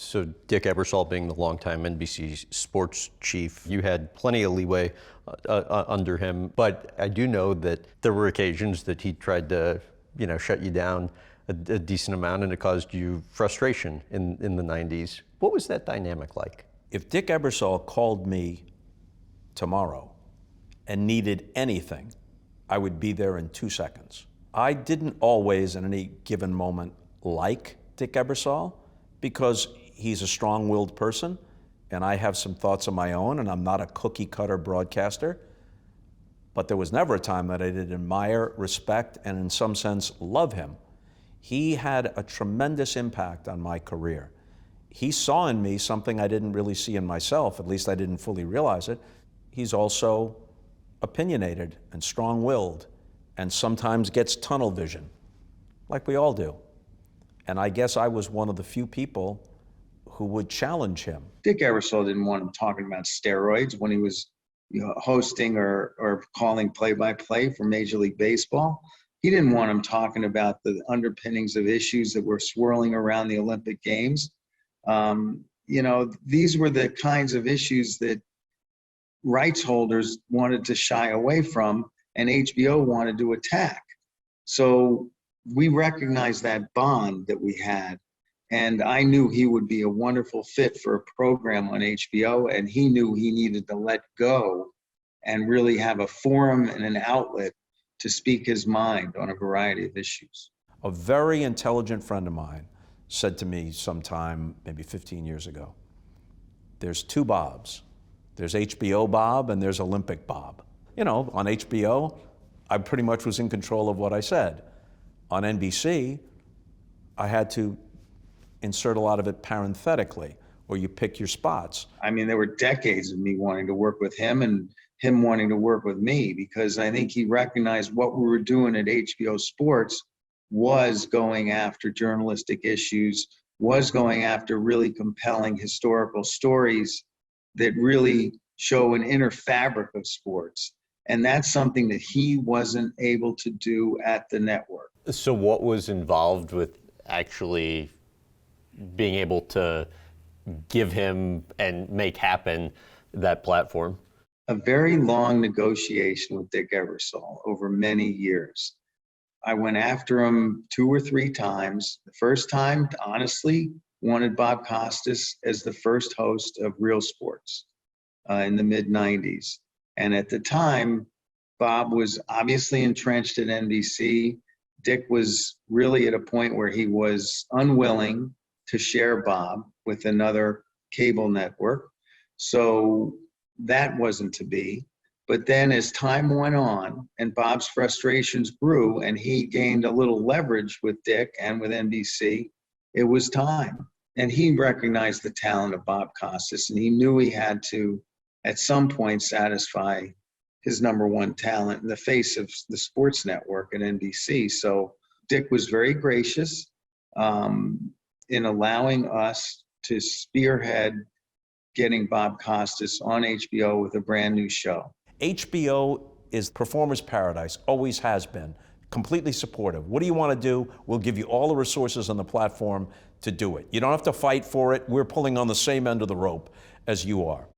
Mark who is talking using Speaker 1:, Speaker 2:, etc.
Speaker 1: So Dick Ebersol being the longtime NBC Sports chief, you had plenty of leeway under him, but I do know that there were occasions that he tried to, shut you down a decent amount, and it caused you frustration in the 90s. What was that dynamic like?
Speaker 2: If Dick Ebersol called me tomorrow and needed anything, I would be there in 2 seconds. I didn't always, in any given moment, like Dick Ebersol, because he's a strong-willed person, and I have some thoughts of my own, and I'm not a cookie-cutter broadcaster. But there was never a time that I didn't admire, respect, and in some sense, love him. He had a tremendous impact on my career. He saw in me something I didn't really see in myself, at least I didn't fully realize it. He's also opinionated and strong-willed, and sometimes gets tunnel vision, like we all do. And I guess I was one of the few people who would challenge him.
Speaker 3: Dick Ebersol didn't want him talking about steroids when he was hosting or calling play-by-play for Major League Baseball. He didn't want him talking about the underpinnings of issues that were swirling around the Olympic Games. These were the kinds of issues that rights holders wanted to shy away from and HBO wanted to attack. So we recognized that bond that we had, and I knew he would be a wonderful fit for a program on HBO, and he knew he needed to let go and really have a forum and an outlet to speak his mind on a variety of issues.
Speaker 2: A very intelligent friend of mine said to me sometime, maybe 15 years ago, there's two Bobs. There's HBO Bob and there's Olympic Bob. On HBO, I pretty much was in control of what I said. On NBC, I had to insert a lot of it parenthetically, or you pick your spots.
Speaker 3: I mean, there were decades of me wanting to work with him and him wanting to work with me, because I think he recognized what we were doing at HBO Sports was going after journalistic issues, was going after really compelling historical stories that really show an inner fabric of sports. And that's something that he wasn't able to do at the network.
Speaker 1: So what was involved with actually being able to give him and make happen that platform?
Speaker 3: A very long negotiation with Dick Ebersol over many years. I went after him 2 or 3 times. The first time, honestly, wanted Bob Costas as the first host of Real Sports in the mid-90s. And at the time, Bob was obviously entrenched at NBC. Dick was really at a point where he was unwilling to share Bob with another cable network. So that wasn't to be. But then as time went on and Bob's frustrations grew and he gained a little leverage with Dick and with NBC, it was time. And he recognized the talent of Bob Costas, and he knew he had to, at some point, satisfy his number one talent in the face of the sports network at NBC. So Dick was very gracious in allowing us to spearhead getting Bob Costas on HBO with a brand new show.
Speaker 2: HBO is performer's paradise, always has been, completely supportive. What do you want to do? We'll give you all the resources on the platform to do it. You don't have to fight for it. We're pulling on the same end of the rope as you are.